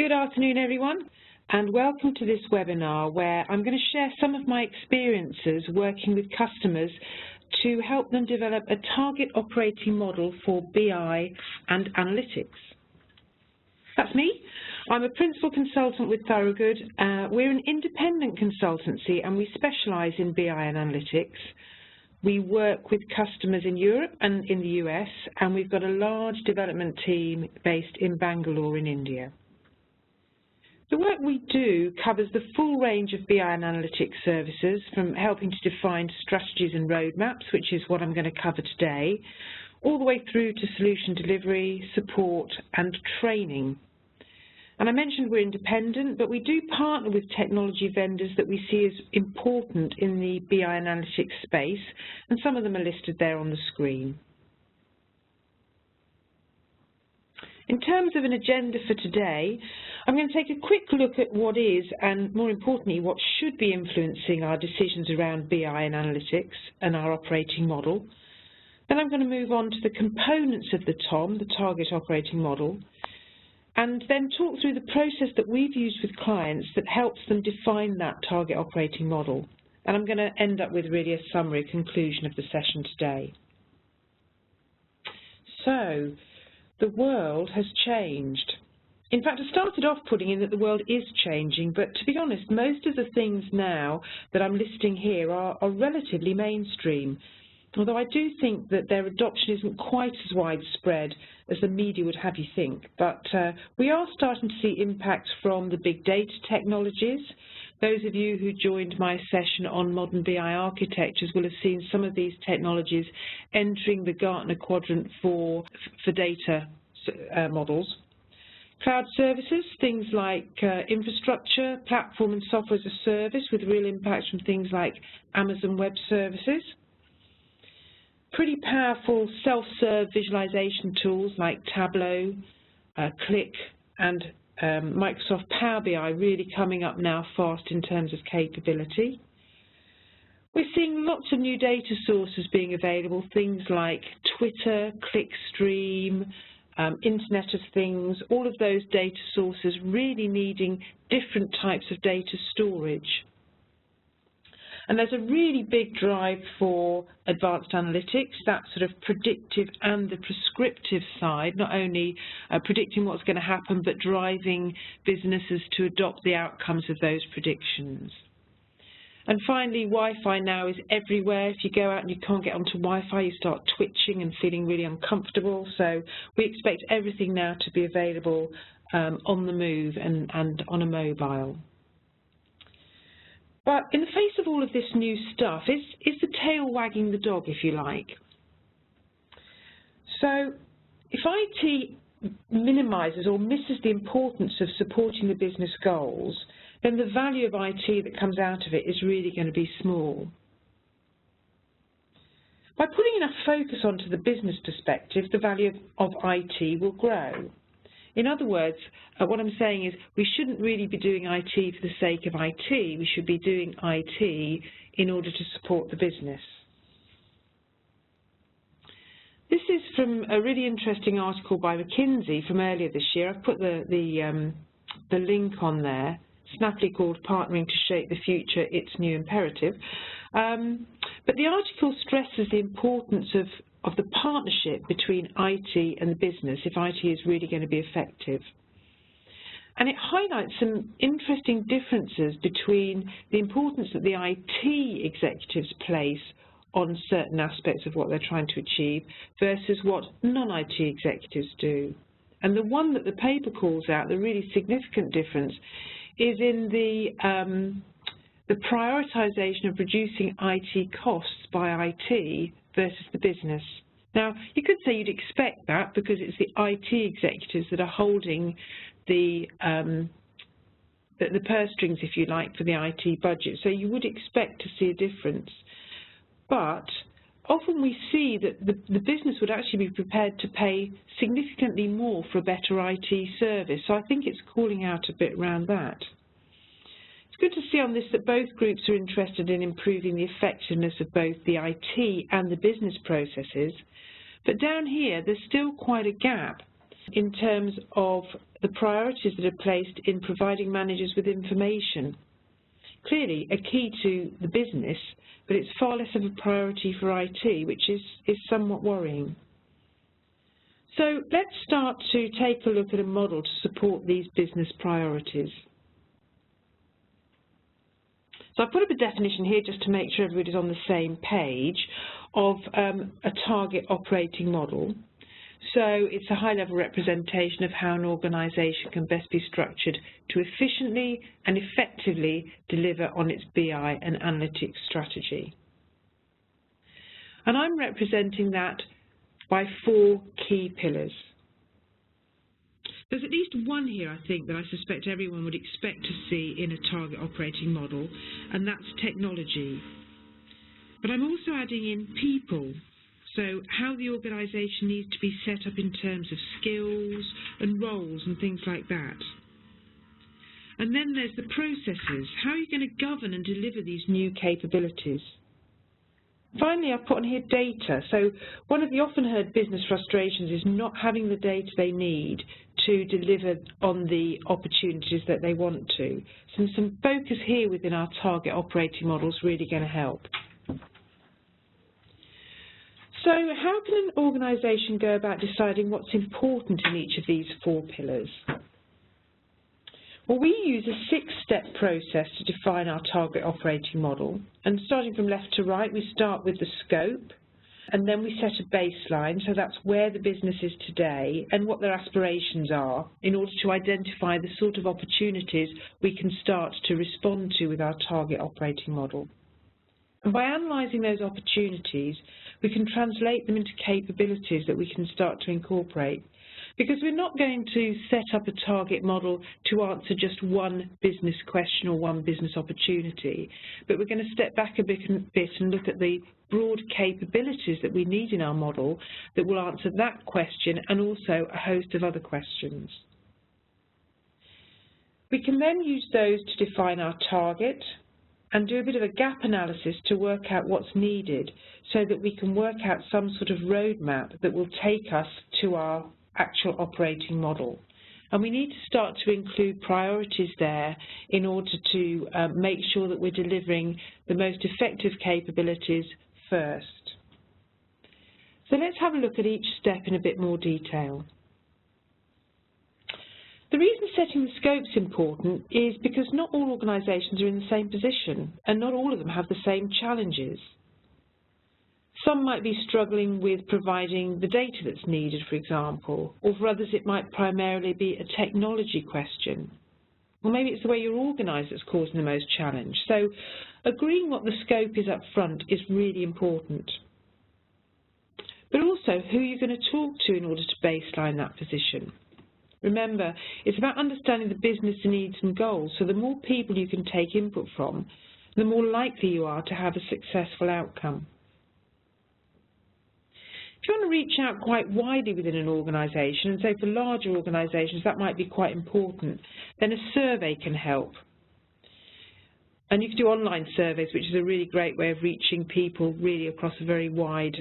Good afternoon, everyone, and welcome to this webinar where I'm going to share some of my experiences working with customers to help them develop a target operating model for BI and analytics. That's me. I'm a principal consultant with Thorogood. We're an independent consultancy and we specialise in BI and analytics. We work with customers in Europe and in the US, and we've got a large development team based in Bangalore in India. The work we do covers the full range of BI and analytics services, from helping to define strategies and roadmaps, which is what I'm going to cover today, all the way through to solution delivery, support and training. And I mentioned we're independent, but we do partner with technology vendors that we see as important in the BI analytics space, and some of them are listed there on the screen. In terms of an agenda for today, I'm going to take a quick look at what is, and more importantly, what should be influencing our decisions around BI and analytics and our operating model. Then I'm going to move on to the components of the TOM, the Target Operating Model, and then talk through the process that we've used with clients that helps them define that Target Operating Model. And I'm going to end up with really a summary conclusion of the session today. So, the world has changed. In fact, I started off putting in that the world is changing, but to be honest, most of the things now that I'm listing here are relatively mainstream, although I do think that their adoption isn't quite as widespread as the media would have you think. But we are starting to see impacts from the big data technologies. Those of you who joined my session on modern BI architectures will have seen some of these technologies entering the Gartner quadrant for data models. Cloud services, things like infrastructure, platform and software as a service, with real impacts from things like Amazon Web Services. Pretty powerful self-serve visualization tools like Tableau, Qlik and Microsoft Power BI really coming up now fast in terms of capability. We're seeing lots of new data sources being available, things like Twitter, Clickstream, Internet of Things, all of those data sources really needing different types of data storage. And there's a really big drive for advanced analytics, that sort of predictive and the prescriptive side, not only predicting what's going to happen, but driving businesses to adopt the outcomes of those predictions. And finally, Wi-Fi now is everywhere. If you go out and you can't get onto Wi-Fi, you start twitching and feeling really uncomfortable. So we expect everything now to be available on the move and on a mobile. But in the face of all of this new stuff, is the tail wagging the dog, if you like? So if IT minimises or misses the importance of supporting the business goals, then the value of IT that comes out of it is really going to be small. By putting enough focus onto the business perspective, the value of IT will grow. In other words, what I'm saying is we shouldn't really be doing IT for the sake of IT. We should be doing IT in order to support the business. This is from a really interesting article by McKinsey from earlier this year. I've put the link on there, snappily called Partnering to Shape the Future, Its New Imperative. But the article stresses the importance of the partnership between IT and the business if IT is really going to be effective. And it highlights some interesting differences between the importance that the IT executives place on certain aspects of what they're trying to achieve versus what non-IT executives do. And the one that the paper calls out, the really significant difference, is in the prioritisation of reducing IT costs by IT versus the business. Now, you could say you'd expect that because it's the IT executives that are holding the purse strings, if you like, for the IT budget. So you would expect to see a difference. But often we see that the business would actually be prepared to pay significantly more for a better IT service. So I think it's calling out a bit around that. It's good to see on this that both groups are interested in improving the effectiveness of both the IT and the business processes, but down here there's still quite a gap. in terms of the priorities that are placed in providing managers with information. Clearly a key to the business, but it's far less of a priority for IT, which is somewhat worrying. So let's start to take a look at a model to support these business priorities. So I've put up a definition here just to make sure everybody's on the same page of a target operating model. So it's a high-level representation of how an organisation can best be structured to efficiently and effectively deliver on its BI and analytics strategy. And I'm representing that by 4 key pillars. There's at least one here, I think, that I suspect everyone would expect to see in a target operating model, and that's technology. But I'm also adding in people, so how the organisation needs to be set up in terms of skills and roles and things like that. And then there's the processes. How are you going to govern and deliver these new capabilities? Finally, I've put on here data. So one of the often heard business frustrations is not having the data they need to deliver on the opportunities that they want to. So some focus here within our target operating model is really going to help. So how can an organisation go about deciding what's important in each of these 4 pillars? Well, we use a 6-step process to define our target operating model. And starting from left to right, we start with the scope, and then we set a baseline, so that's where the business is today and what their aspirations are, in order to identify the sort of opportunities we can start to respond to with our target operating model. And by analysing those opportunities, we can translate them into capabilities that we can start to incorporate. Because we're not going to set up a target model to answer just one business question or one business opportunity, but we're going to step back a bit and look at the broad capabilities that we need in our model that will answer that question and also a host of other questions. We can then use those to define our target and do a bit of a gap analysis to work out what's needed so that we can work out some sort of roadmap that will take us to our actual operating model. And we need to start to include priorities there in order to make sure that we're delivering the most effective capabilities first. So let's have a look at each step in a bit more detail. The reason setting the scope is important is because not all organisations are in the same position and not all of them have the same challenges. Some might be struggling with providing the data that's needed, for example, or for others it might primarily be a technology question. Or maybe it's the way you're organised that's causing the most challenge. So agreeing what the scope is up front is really important. But also who you're going to talk to in order to baseline that position. Remember, it's about understanding the business needs and goals, so the more people you can take input from, the more likely you are to have a successful outcome. If you want to reach out quite widely within an organisation, and say for larger organisations that might be quite important, then a survey can help. And you can do online surveys, which is a really great way of reaching people really across a very wide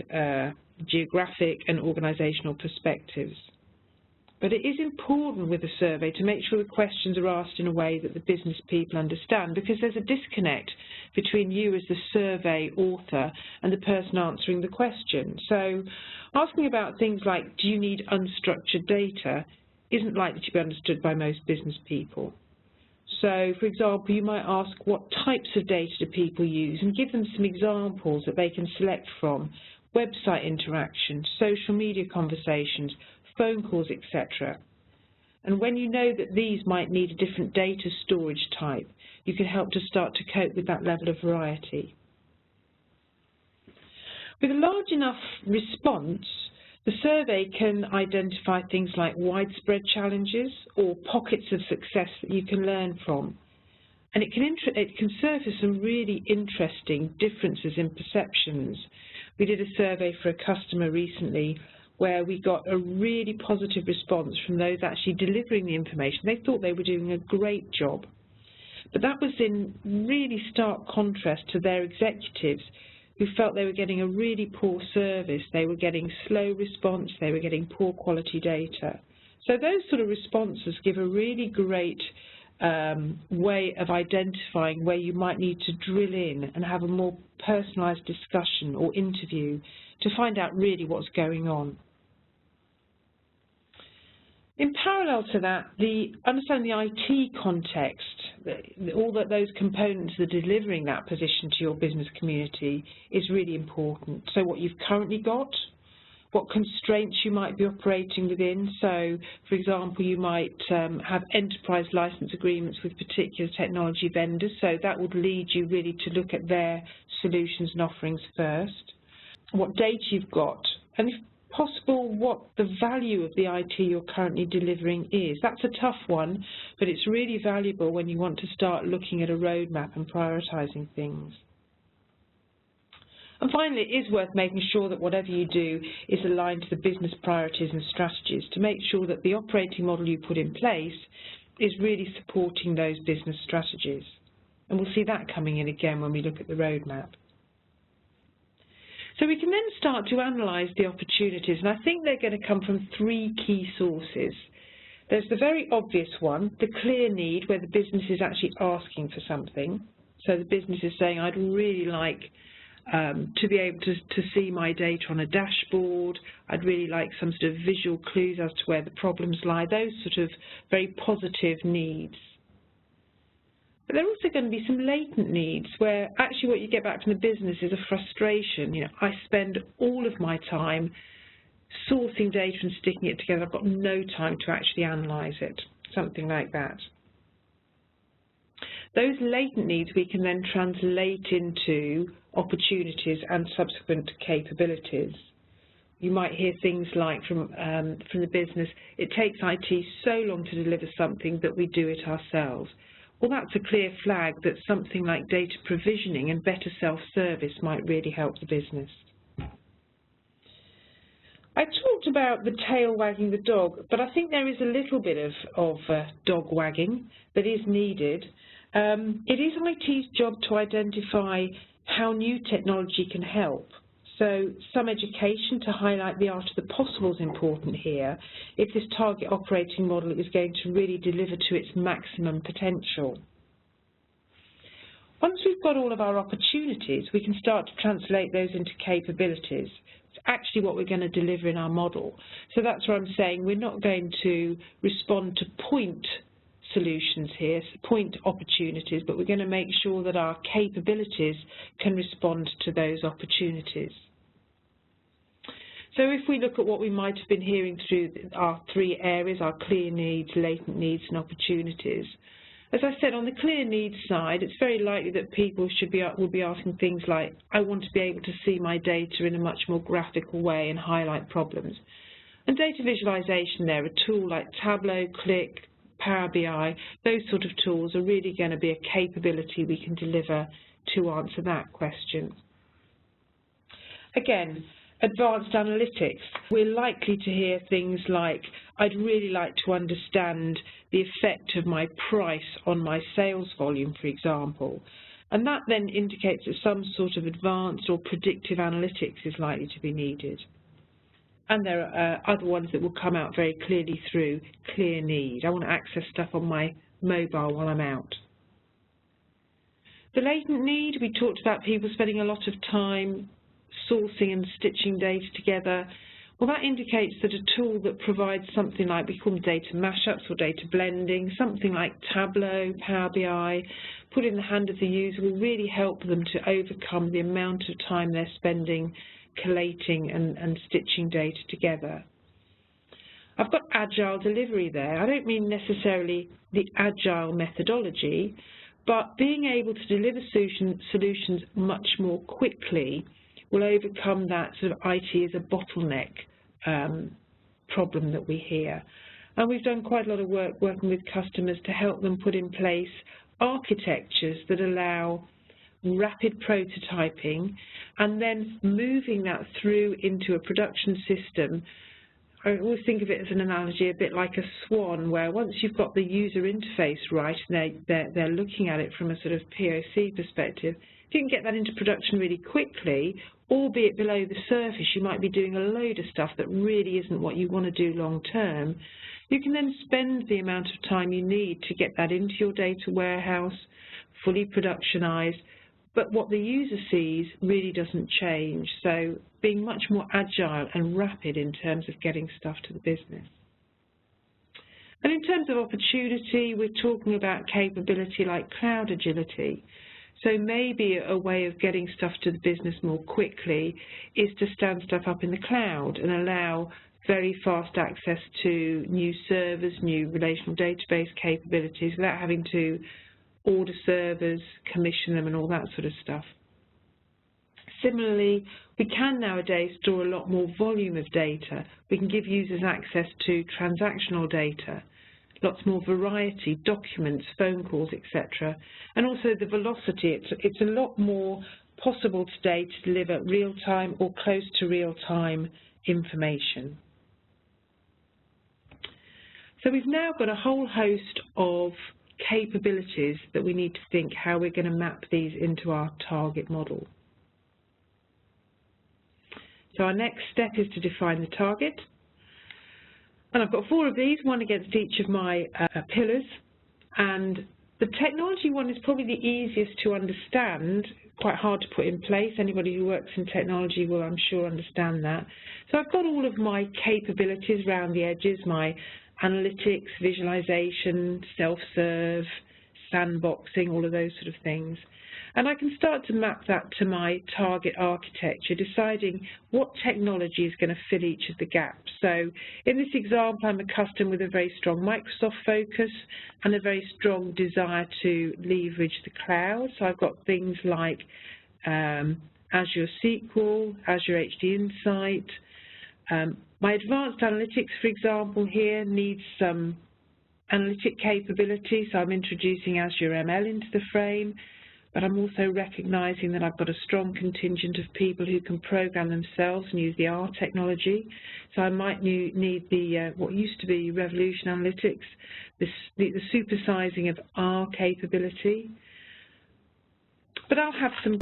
geographic and organisational perspectives. But it is important with a survey to make sure the questions are asked in a way that the business people understand, because there's a disconnect between you as the survey author and the person answering the question. So asking about things like, do you need unstructured data, isn't likely to be understood by most business people. So, for example, you might ask what types of data do people use and give them some examples that they can select from: website interaction, social media conversations, phone calls, etc. And when you know that these might need a different data storage type, you can help to start to cope with that level of variety. With a large enough response, the survey can identify things like widespread challenges or pockets of success that you can learn from. And it can surface some really interesting differences in perceptions. We did a survey for a customer recently where we got a really positive response from those actually delivering the information. They thought they were doing a great job. But that was in really stark contrast to their executives who felt they were getting a really poor service. They were getting slow response, they were getting poor quality data. So those sort of responses give a really great way of identifying where you might need to drill in and have a more personalised discussion or interview to find out really what's going on. In parallel to that, understanding the IT context, all those components that are delivering that position to your business community is really important. So what you've currently got, what constraints you might be operating within. So, for example, you might have enterprise license agreements with particular technology vendors, so that would lead you really to look at their solutions and offerings first. What data you've got, and if possible, what the value of the IT you're currently delivering is. That's a tough one, but it's really valuable when you want to start looking at a roadmap and prioritising things. And finally, it is worth making sure that whatever you do is aligned to the business priorities and strategies to make sure that the operating model you put in place is really supporting those business strategies. And we'll see that coming in again when we look at the roadmap. So we can then start to analyse the opportunities, and I think they're going to come from three key sources. There's the very obvious one, the clear need, where the business is actually asking for something. So the business is saying, I'd really like to be able to see my data on a dashboard. I'd really like some sort of visual clues as to where the problems lie, those sort of very positive needs. But there are also going to be some latent needs where actually what you get back from the business is a frustration. You know, I spend all of my time sourcing data and sticking it together. I've got no time to actually analyse it, something like that. Those latent needs we can then translate into opportunities and subsequent capabilities. You might hear things like from the business, it takes IT so long to deliver something that we do it ourselves. Well, that's a clear flag that something like data provisioning and better self-service might really help the business. I talked about the tail wagging the dog, but I think there is a little bit of dog wagging that is needed. It is IT's job to identify how new technology can help. So some education to highlight the art of the possible is important here if this target operating model is going to really deliver to its maximum potential. Once we've got all of our opportunities, we can start to translate those into capabilities. It's actually what we're going to deliver in our model. So that's where I'm saying we're not going to respond to point solutions here, point opportunities, but we're going to make sure that our capabilities can respond to those opportunities. So if we look at what we might have been hearing through our three areas, our clear needs, latent needs and opportunities, as I said, on the clear needs side, it's very likely that people will be asking things like, I want to be able to see my data in a much more graphical way and highlight problems. And data visualization there, a tool like Tableau, Qlik, Power BI, those sort of tools are really going to be a capability we can deliver to answer that question. Again, advanced analytics. We're likely to hear things like, I'd really like to understand the effect of my price on my sales volume, for example. And that then indicates that some sort of advanced or predictive analytics is likely to be needed. And there are other ones that will come out very clearly through clear need. I want to access stuff on my mobile while I'm out. The latent need, we talked about people spending a lot of time sourcing and stitching data together. Well, that indicates that a tool that provides something like, we call them data mashups or data blending, something like Tableau, Power BI, put in the hand of the user will really help them to overcome the amount of time they're spending collating and stitching data together. I've got agile delivery there. I don't mean necessarily the agile methodology, but being able to deliver solutions much more quickly will overcome that sort of IT as a bottleneck problem that we hear. And we've done quite a lot of work working with customers to help them put in place architectures that allow rapid prototyping and then moving that through into a production system. I always think of it as an analogy, a bit like a swan, where once you've got the user interface right and they're looking at it from a sort of POC perspective, if you can get that into production really quickly, albeit below the surface you might be doing a load of stuff that really isn't what you want to do long term, you can then spend the amount of time you need to get that into your data warehouse, fully productionized, but what the user sees really doesn't change. So being much more agile and rapid in terms of getting stuff to the business. And in terms of opportunity, we're talking about capability like cloud agility. So maybe a way of getting stuff to the business more quickly is to stand stuff up in the cloud and allow very fast access to new servers, new relational database capabilities without having to order servers, commission them and all that sort of stuff. Similarly, we can nowadays store a lot more volume of data. We can give users access to transactional data, lots more variety, documents, phone calls, etc. And also the velocity, it's a lot more possible today to deliver real-time or close to real-time information. So we've now got a whole host of capabilities that we need to think how we're going to map these into our target model. So our next step is to define the target. And I've got 4 of these, one against each of my pillars. And the technology one is probably the easiest to understand, quite hard to put in place. Anybody who works in technology will, I'm sure, understand that. So I've got all of my capabilities around the edges, my analytics, visualization, self-serve, sandboxing, all of those sort of things. And I can start to map that to my target architecture, deciding what technology is going to fill each of the gaps. So in this example, I'm accustomed with a very strong Microsoft focus and a very strong desire to leverage the cloud. So I've got things like Azure SQL, Azure HD Insight. My advanced analytics, for example, here needs some analytic capability, so I'm introducing Azure ML into the frame. But I'm also recognizing that I've got a strong contingent of people who can program themselves and use the R technology. So I might need the what used to be Revolution Analytics, the supersizing of R capability. But I'll have some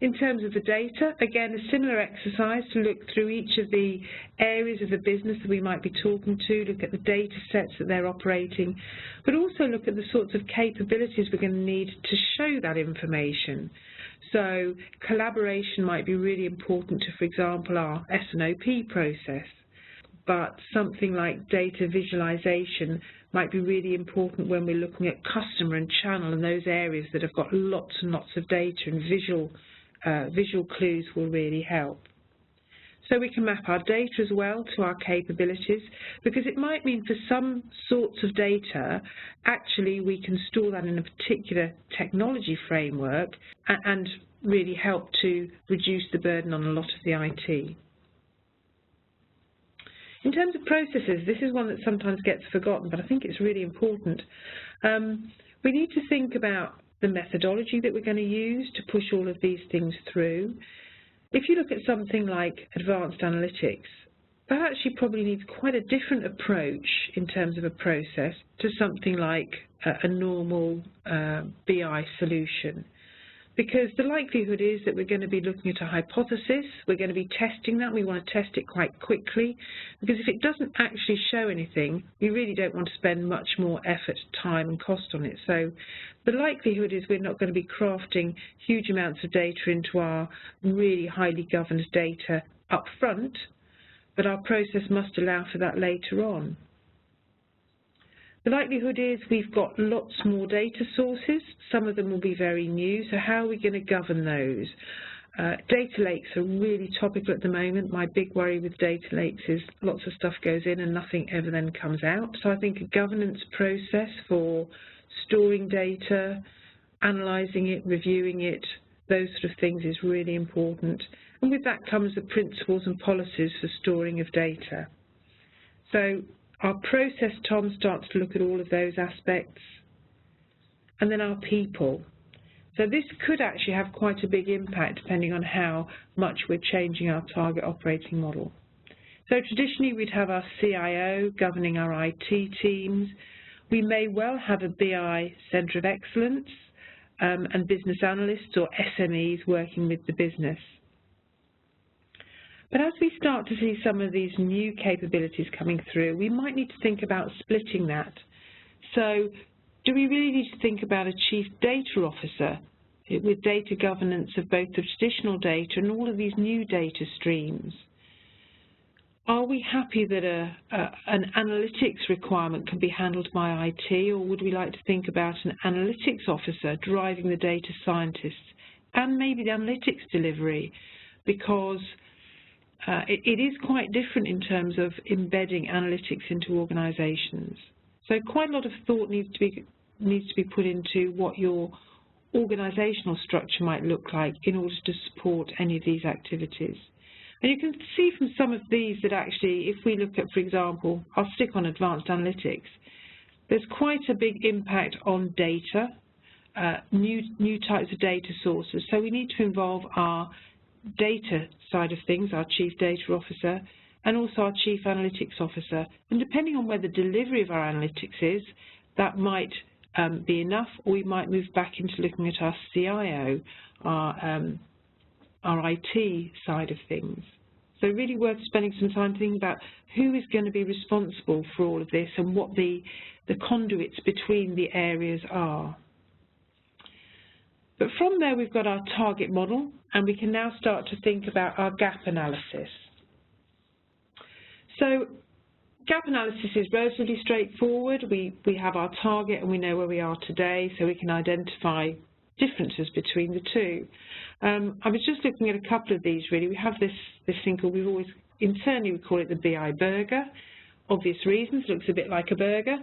In terms of the data, again, a similar exercise to look through each of the areas of the business that we might be talking to, look at the data sets that they're operating, but also look at the sorts of capabilities we're going to need to show that information. So collaboration might be really important to, for example, our S&OP process, but something like data visualization might be really important when we're looking at customer and channel and those areas that have got lots and lots of data, and visual clues will really help. So we can map our data as well to our capabilities, because it might mean for some sorts of data, actually we can store that in a particular technology framework and really help to reduce the burden on a lot of the IT. In terms of processes, this is one that sometimes gets forgotten, but I think it's really important. We need to think about the methodology that we're going to use to push all of these things through. If you look at something like advanced analytics, that actually probably needs quite a different approach in terms of a process to something like a normal BI solution. Because the likelihood is that we're going to be looking at a hypothesis, we're going to be testing that, we want to test it quite quickly, because if it doesn't actually show anything, we really don't want to spend much more effort, time and cost on it. So the likelihood is we're not going to be crafting huge amounts of data into our really highly governed data up front, but our process must allow for that later on. The likelihood is we've got lots more data sources. Some of them will be very new, so how are we going to govern those? Data lakes are really topical at the moment. My big worry with data lakes is lots of stuff goes in and nothing ever then comes out. So I think a governance process for storing data, analysing it, reviewing it, those sort of things is really important. And with that comes the principles and policies for storing of data. So our process, Tom, starts to look at all of those aspects. And then our people. So this could actually have quite a big impact depending on how much we're changing our target operating model. So traditionally we'd have our CIO governing our IT teams. We may well have a BI Centre of Excellence and business analysts or SMEs working with the business. But as we start to see some of these new capabilities coming through, we might need to think about splitting that. So do we really need to think about a chief data officer with data governance of both the traditional data and all of these new data streams? Are we happy that an analytics requirement can be handled by IT, or would we like to think about an analytics officer driving the data scientists and maybe the analytics delivery? Because it is quite different in terms of embedding analytics into organisations. So quite a lot of thought needs to be put into what your organisational structure might look like in order to support any of these activities. And you can see from some of these that actually, if we look at, for example, I'll stick on advanced analytics, there's quite a big impact on data, new types of data sources. So we need to involve our data side of things, our chief data officer, and also our chief analytics officer. And depending on where the delivery of our analytics is, that might be enough, or we might move back into looking at our CIO, our IT side of things. So really worth spending some time thinking about who is going to be responsible for all of this and what the conduits between the areas are. But from there we've got our target model, and we can now start to think about our gap analysis. So gap analysis is relatively straightforward. We have our target and we know where we are today, so we can identify differences between the two. I was just looking at a couple of these really. We have this thing called, internally we call it the BI burger, obvious reasons, looks a bit like a burger.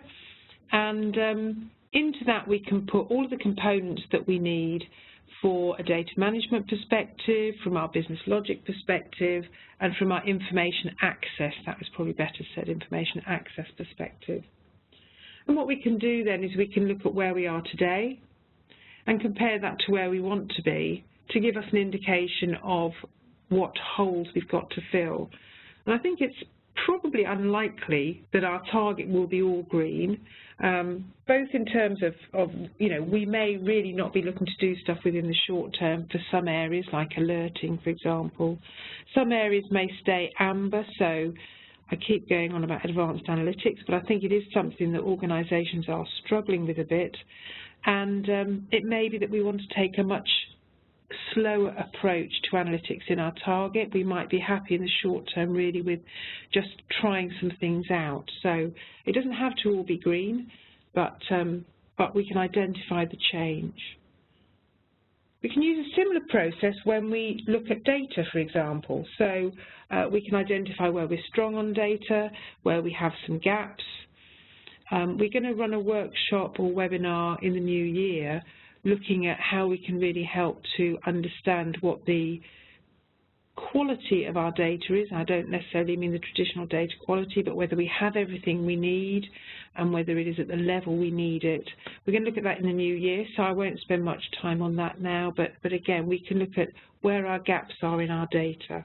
And into that we can put all of the components that we need for a data management perspective, from our business logic perspective, and from our information access, that was probably better said, information access perspective. And what we can do then is we can look at where we are today and compare that to where we want to be to give us an indication of what holes we've got to fill. And I think it's probably unlikely that our target will be all green, both in terms of, you know, we may really not be looking to do stuff within the short term for some areas, like alerting, for example. Some areas may stay amber, so I keep going on about advanced analytics, but I think it is something that organisations are struggling with a bit, and it may be that we want to take a much slower approach to analytics in our target. We might be happy in the short term really with just trying some things out. So it doesn't have to all be green, but we can identify the change. We can use a similar process when we look at data, for example. So we can identify where we're strong on data, where we have some gaps. We're going to run a workshop or webinar in the new year looking at how we can really help to understand what the quality of our data is. I don't necessarily mean the traditional data quality, but whether we have everything we need and whether it is at the level we need it. We're going to look at that in the new year, so I won't spend much time on that now, but again, we can look at where our gaps are in our data.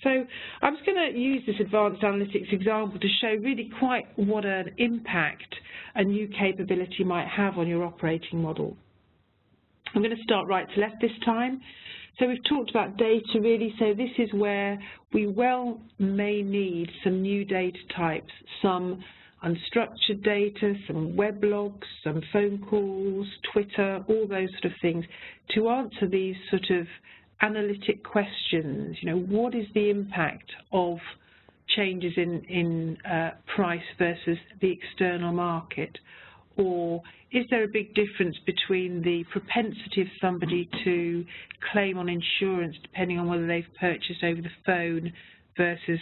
So I was going to use this advanced analytics example to show really quite what an impact a new capability might have on your operating model. I'm going to start right to left this time. So we've talked about data really, so this is where we well may need some new data types, some unstructured data, some weblogs, some phone calls, Twitter, all those sort of things, to answer these sort of analytic questions. You know, what is the impact of changes in price versus the external market? Or is there a big difference between the propensity of somebody to claim on insurance depending on whether they've purchased over the phone versus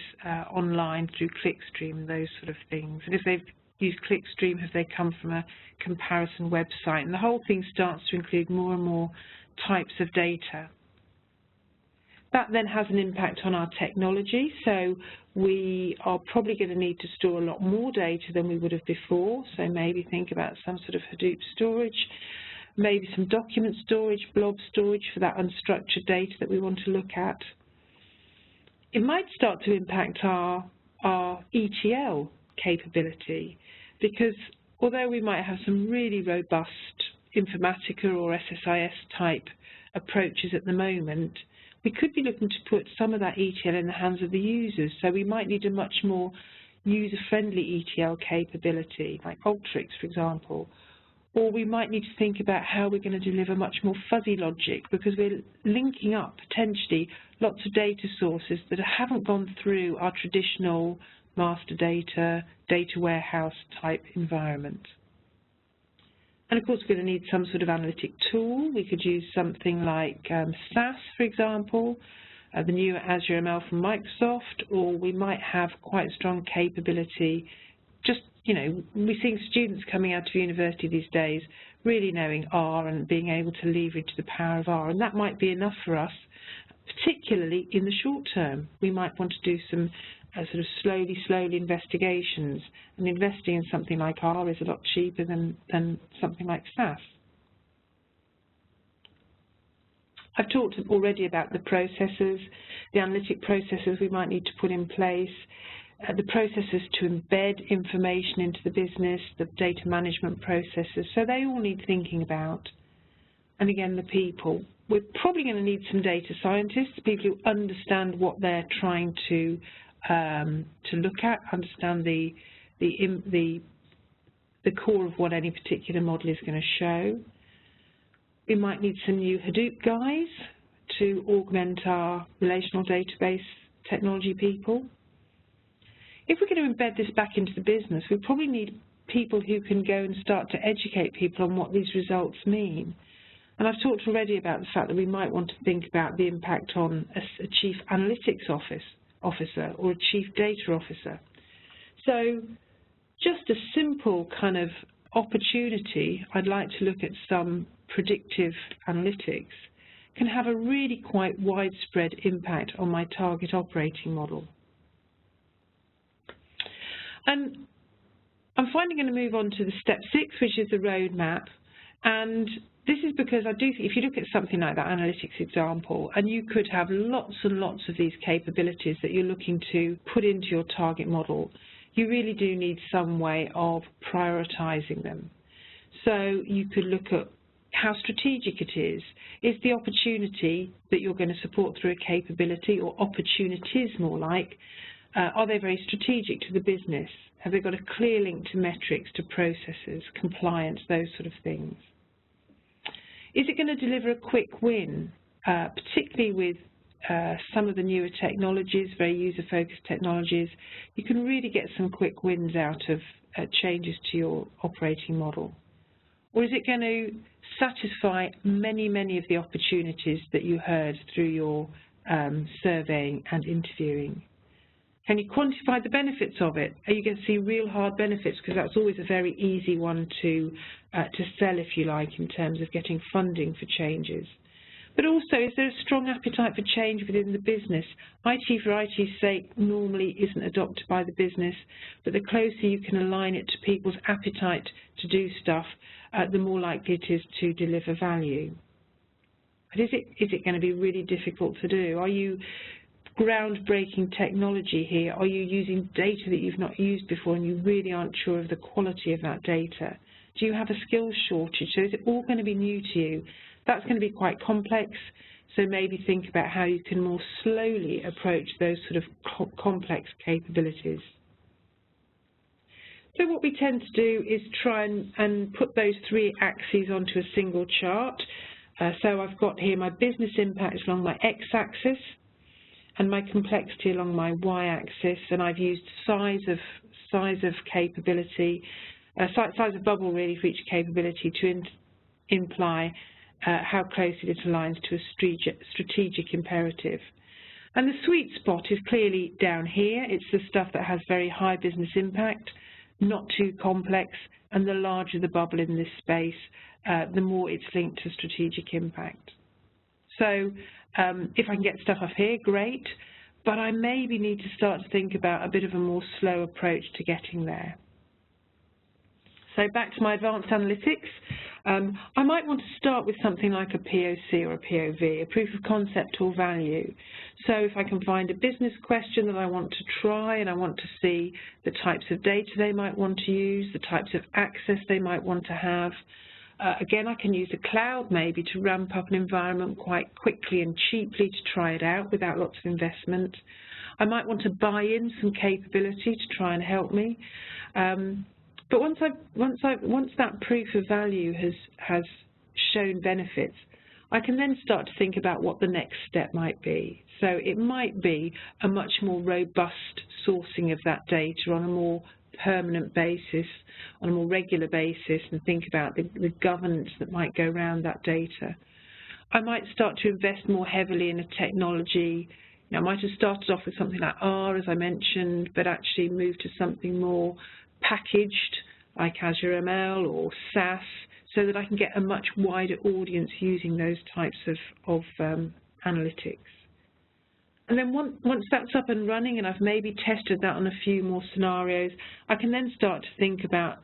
online through Qlikstream and those sort of things? And if they've used Qlikstream, have they come from a comparison website? And the whole thing starts to include more and more types of data. That then has an impact on our technology, so we are probably going to need to store a lot more data than we would have before, so maybe think about some sort of Hadoop storage, maybe some document storage, blob storage for that unstructured data that we want to look at. It might start to impact our ETL capability, because although we might have some really robust Informatica or SSIS type approaches at the moment, we could be looking to put some of that ETL in the hands of the users, so we might need a much more user-friendly ETL capability, like Alteryx, for example. Or we might need to think about how we're going to deliver much more fuzzy logic, because we're linking up, potentially, lots of data sources that haven't gone through our traditional master data, data warehouse type environment. And of course, we're going to need some sort of analytic tool. We could use something like SAS, for example, the new Azure ML from Microsoft, or we might have quite strong capability. Just, you know, we're seeing students coming out of university these days really knowing R and being able to leverage the power of R, and that might be enough for us, particularly in the short term. We might want to do some sort of slowly investigations, and investing in something like R is a lot cheaper than something like SAS. I've talked already about the processes, the analytic processes we might need to put in place, the processes to embed information into the business, the data management processes, so they all need thinking about. And again, the people. We're probably going to need some data scientists, people who understand what they're trying to look at, understand the core of what any particular model is going to show. We might need some new Hadoop guys to augment our relational database technology people. If we're going to embed this back into the business, we probably need people who can go and start to educate people on what these results mean. And I've talked already about the fact that we might want to think about the impact on a chief analytics officer or a chief data officer. So just a simple kind of opportunity, I'd like to look at some predictive analytics, can have a really quite widespread impact on my target operating model. And I'm finally going to move on to the step 6, which is the roadmap. And this is because I do think if you look at something like that analytics example, and you could have lots and lots of these capabilities that you're looking to put into your target model, you really do need some way of prioritizing them. So you could look at how strategic it is. Is the opportunity that you're going to support through a capability, or opportunities more like, are they very strategic to the business? Have they got a clear link to metrics, to processes, compliance, those sort of things? Is it going to deliver a quick win, particularly with some of the newer technologies, very user-focused technologies? You can really get some quick wins out of changes to your operating model. Or is it going to satisfy many, many of the opportunities that you heard through your surveying and interviewing? Can you quantify the benefits of it? Are you going to see real hard benefits? Because that's always a very easy one to sell, if you like, in terms of getting funding for changes. But also, is there a strong appetite for change within the business? IT for IT's sake normally isn't adopted by the business, but the closer you can align it to people's appetite to do stuff, the more likely it is to deliver value. But is it going to be really difficult to do? Are you groundbreaking technology here? Are you using data that you've not used before and you really aren't sure of the quality of that data? Do you have a skills shortage? So is it all going to be new to you? That's going to be quite complex, so maybe think about how you can more slowly approach those sort of complex capabilities. So what we tend to do is try and put those 3 axes onto a single chart. So I've got here my business impacts along my x-axis, and my complexity along my y-axis, and I've used size of capability, size of bubble really for each capability to imply how closely it aligns to a strategic imperative. And the sweet spot is clearly down here. It's the stuff that has very high business impact, not too complex, and the larger the bubble in this space, the more it's linked to strategic impact. So if I can get stuff up here, great, but I maybe need to start to think about a bit of a more slow approach to getting there. So back to my advanced analytics, I might want to start with something like a POC or a POV, a proof of concept or value. So if I can find a business question that I want to try and I want to see the types of data they might want to use, the types of access they might want to have, again, I can use the cloud maybe to ramp up an environment quite quickly and cheaply to try it out without lots of investment. I might want to buy in some capability to try and help me. But once that proof of value has shown benefits, I can then start to think about what the next step might be. So it might be a much more robust sourcing of that data on a more permanent basis, on a more regular basis, and think about the governance that might go around that data. I might start to invest more heavily in a technology. I might have started off with something like R, as I mentioned, but actually moved to something more packaged, like Azure ML or SAS, so that I can get a much wider audience using those types of analytics. And then once that's up and running and I've maybe tested that on a few more scenarios, I can then start to think about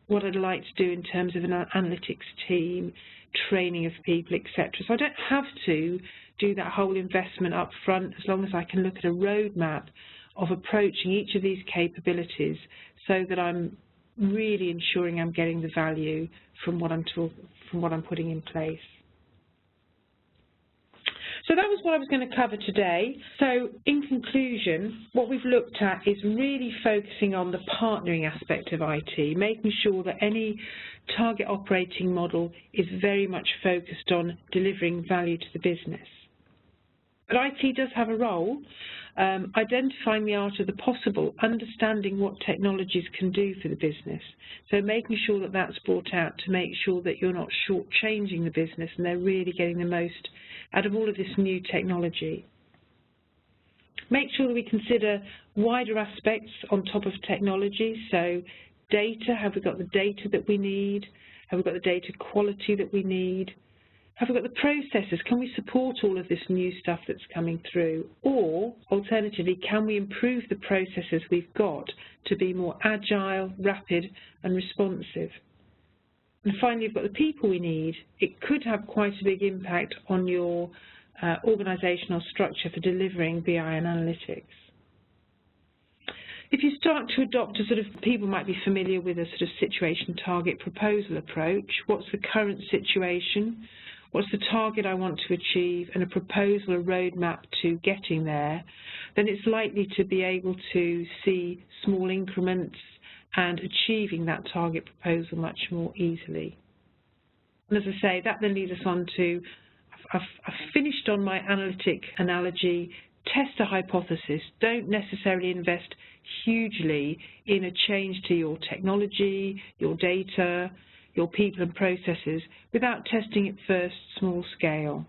what I'd like to do in terms of an analytics team, training of people, etc. So I don't have to do that whole investment up front, as long as I can look at a roadmap of approaching each of these capabilities so that I'm really ensuring I'm getting the value from what I'm putting in place. So that was what I was going to cover today. So in conclusion, what we've looked at is really focusing on the partnering aspect of IT, making sure that any target operating model is very much focused on delivering value to the business. But IT does have a role, identifying the art of the possible, understanding what technologies can do for the business. So making sure that that's brought out to make sure that you're not shortchanging the business and they're really getting the most out of all of this new technology. Make sure that we consider wider aspects on top of technology. So data, have we got the data that we need? Have we got the data quality that we need? Have we got the processes? Can we support all of this new stuff that's coming through? Or, alternatively, can we improve the processes we've got to be more agile, rapid and responsive? And finally, you've got the people we need. It could have quite a big impact on your organisational structure for delivering BI and analytics. If you start to adopt a sort of, people might be familiar with a sort of situation target proposal approach. What's the current situation? What's the target I want to achieve, and a proposal, a roadmap to getting there, then it's likely to be able to see small increments and achieving that target proposal much more easily. And as I say, that then leads us on to, I've finished on my analytic analogy, test a hypothesis. Don't necessarily invest hugely in a change to your technology, your data, your people and processes without testing it first, small scale.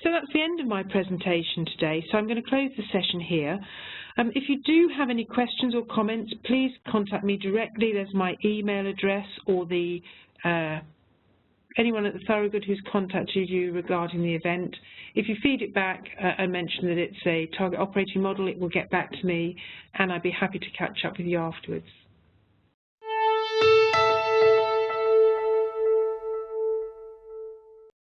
So that's the end of my presentation today, so I'm going to close the session here. If you do have any questions or comments, please contact me directly. There's my email address, or the anyone at the Thorogood who's contacted you regarding the event. If you feed it back and mention that it's a target operating model, it will get back to me, and I'd be happy to catch up with you afterwards.